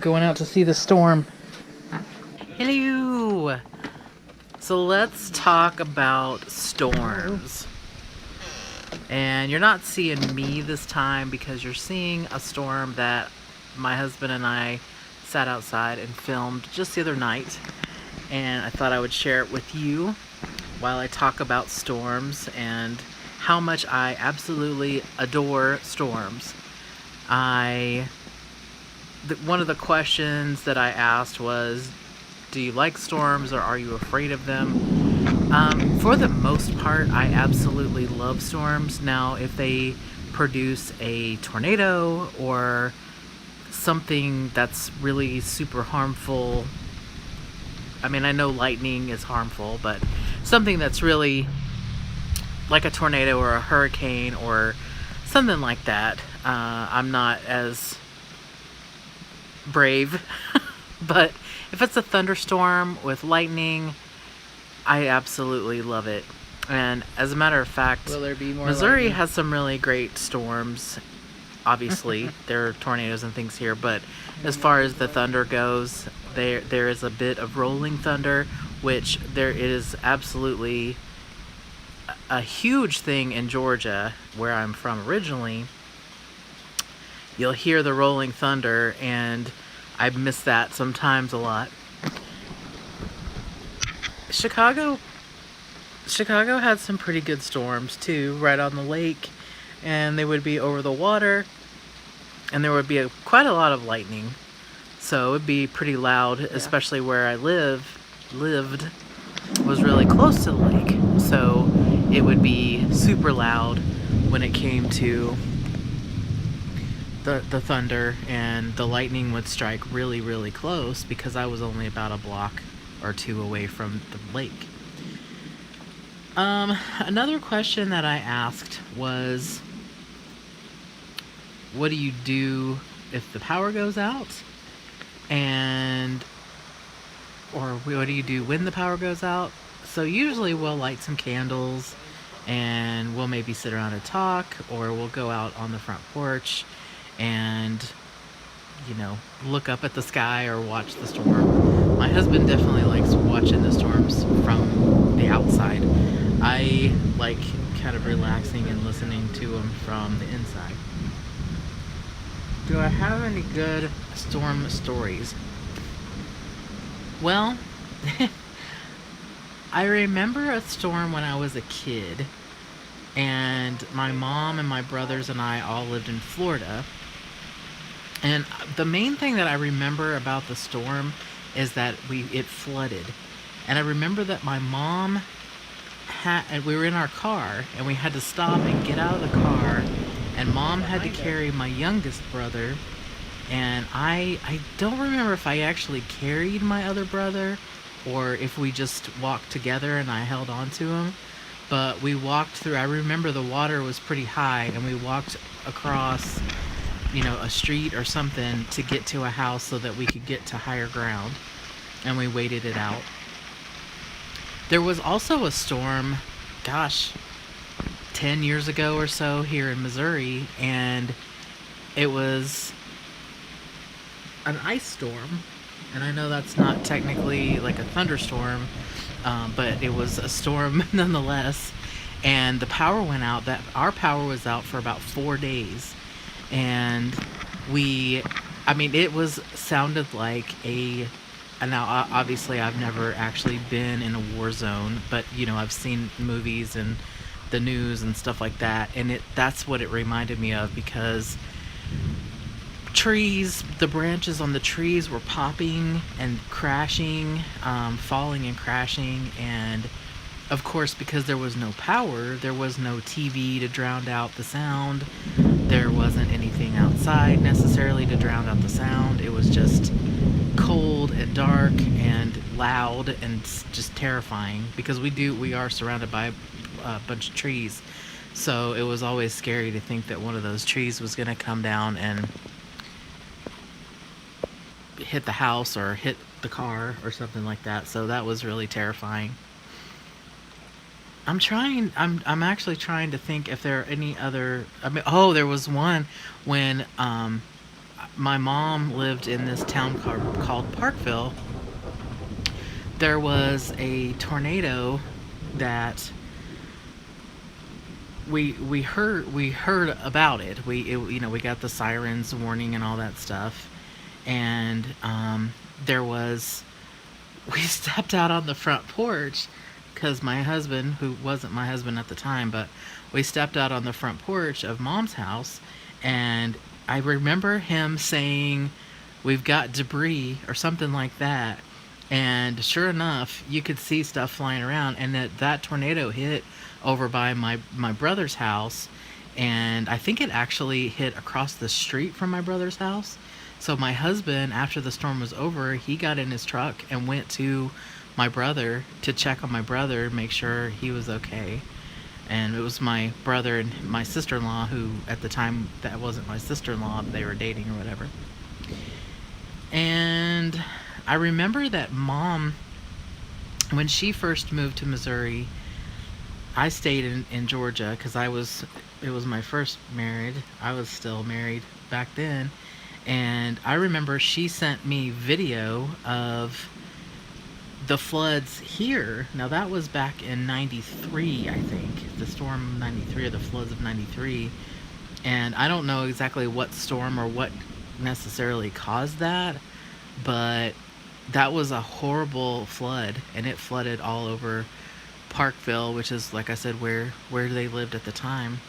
going out to see the storm. Hello! So let's talk about storms. And you're not seeing me this time because you're seeing a storm that my husband and I sat outside and filmed just the other night. And I thought I would share it with you while I talk about storms and how much I absolutely adore storms. One of the questions that I asked was, do you like storms or are you afraid of them? For the most part, I absolutely love storms. Now, if they produce a tornado or something that's really super harmful, I mean, I know lightning is harmful, but something that's really like a tornado or a hurricane or something like that, I'm not as brave. But if it's a thunderstorm with lightning, I absolutely love it. And as a matter of fact, Will there be more Missouri lightning? has some really great storms. Obviously, there are tornadoes and things here, but as far as the thunder goes, there is a bit of rolling thunder, which there is absolutely a huge thing in Georgia, where I'm from originally. You'll hear the rolling thunder, and I miss that sometimes a lot. Chicago had some pretty good storms too, right on the lake, and they would be over the water, and there would be quite a lot of lightning, so it would be pretty loud, especially where I lived was really close to the lake, so it would be super loud when it came to the thunder, and the lightning would strike really, really close because I was only about a block or two away from the lake. Another question that I asked was, what do you do if the power goes out? Or what do you do when the power goes out? So usually we'll light some candles and we'll maybe sit around and talk, or we'll go out on the front porch and, look up at the sky or watch the storm. My husband definitely likes watching the storms from the outside. I like kind of relaxing and listening to them from the inside. Do I have any good storm stories? Well, I remember a storm when I was a kid, and my mom and my brothers and I all lived in Florida. And the main thing that I remember about the storm is that it flooded. And I remember that my mom and we were in our car, and we had to stop and get out of the car, and mom had to carry my youngest brother, and I don't remember if I actually carried my other brother or if we just walked together and I held on to him. But we walked through, I remember the water was pretty high, and we walked across a street or something to get to a house so that we could get to higher ground, and we waited it out. There was also a storm, 10 years ago or so here in Missouri, and it was an ice storm, and I know that's not technically like a thunderstorm, but it was a storm nonetheless, and the power went out. Our power was out for about 4 days, and it sounded like and now obviously I've never actually been in a war zone, but I've seen movies and the news and stuff like that, and that's what it reminded me of, because the branches on the trees were popping and crashing, falling and crashing, and of course, because there was no power, there was no TV to drown out the sound. There wasn't anything outside necessarily to drown out the sound. It was just cold and dark and loud and just terrifying, because we are surrounded by a bunch of trees. So it was always scary to think that one of those trees was going to come down and hit the house or hit the car or something like that. So that was really terrifying. I'm actually trying to think if there are any other, there was one when my mom lived in this town called Parkville, there was a tornado that we heard about it. We got the sirens warning and all that stuff, and there was we stepped out on the front porch because my husband, who wasn't my husband at the time, but we stepped out on the front porch of mom's house, and I remember him saying, "We've got debris," or something like that. And sure enough, you could see stuff flying around, and that tornado hit over by my brother's house, and I think it actually hit across the street from my brother's house. So my husband, after the storm was over, he got in his truck and went to my brother to check on my brother, make sure he was okay. And it was my brother and my sister-in-law, who at the time, that wasn't my sister-in-law, they were dating or whatever. And I remember that mom, when she first moved to Missouri, I stayed in Georgia because it was my first married. I was still married back then. And I remember she sent me video of the floods here. Now that was back in 93, I think. The storm of 93, or the floods of 93. And I don't know exactly what storm or what necessarily caused that, but that was a horrible flood, and it flooded all over Parkville, which is, like I said, where they lived at the time.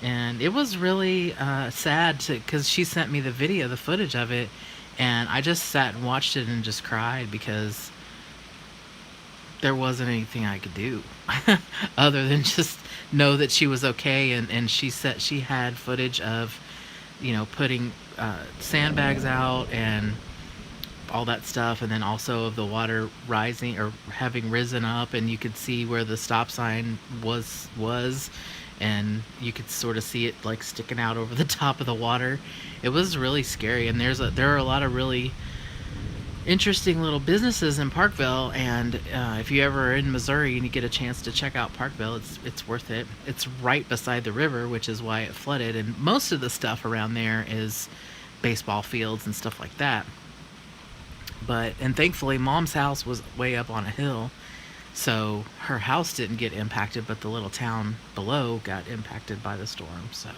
And it was really sad because she sent me the video, the footage of it, and I just sat and watched it and just cried because there wasn't anything I could do other than just know that she was okay. And she said she had footage of, putting sandbags out and all that stuff, and then also of the water rising or having risen up, and you could see where the stop sign was, and you could sort of see it like sticking out over the top of the water. It was really scary, and there are a lot of really interesting little businesses in Parkville, and if you ever are in Missouri and you get a chance to check out Parkville, it's worth it. It's right beside the river, which is why it flooded, and most of the stuff around there is baseball fields and stuff like that. And thankfully mom's house was way up on a hill, so her house didn't get impacted, but the little town below got impacted by the storm. So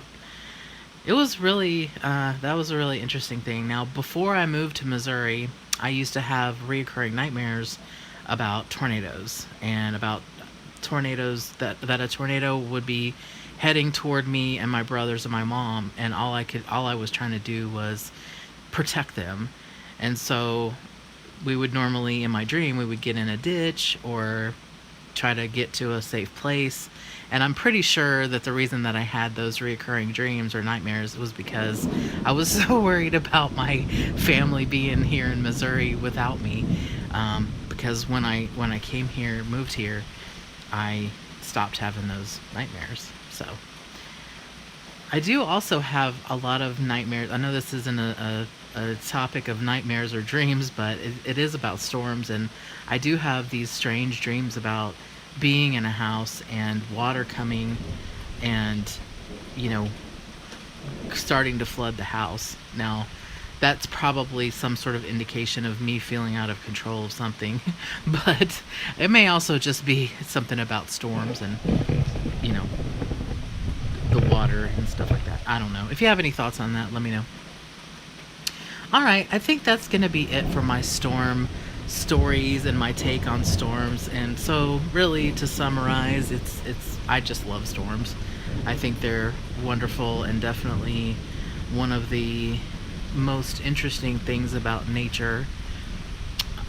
it was really that was a really interesting thing. Now, before I moved to Missouri, I used to have reoccurring nightmares about tornadoes, and about tornadoes that a tornado would be heading toward me and my brothers and my mom, and all I was trying to do was protect them. And so we would normally, in my dream, we would get in a ditch or try to get to a safe place. And I'm pretty sure that the reason that I had those reoccurring dreams or nightmares was because I was so worried about my family being here in Missouri without me. Because when I moved here, I stopped having those nightmares. So I do also have a lot of nightmares. I know this isn't a topic of nightmares or dreams, but it is about storms, and I do have these strange dreams about being in a house and water coming and, starting to flood the house. Now, that's probably some sort of indication of me feeling out of control of something, but it may also just be something about storms and, the water and stuff like that. I don't know. If you have any thoughts on that, let me know. All right, I think that's going to be it for my storm stories and my take on storms. And so, really, to summarize, I just love storms. I think they're wonderful, and definitely one of the most interesting things about nature.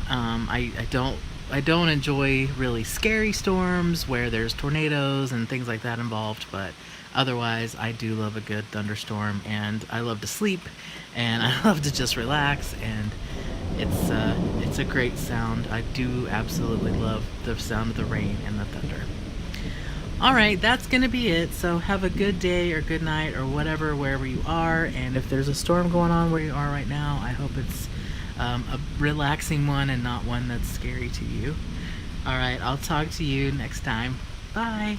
I don't enjoy really scary storms where there's tornadoes and things like that involved, but otherwise I do love a good thunderstorm, and I love to sleep, and I love to just relax, and it's a great sound. I do absolutely love the sound of the rain and the thunder. All right, that's gonna be it. So have a good day or good night or whatever, wherever you are. And if there's a storm going on where you are right now, I hope it's a relaxing one and not one that's scary to you. All right, I'll talk to you next time. Bye.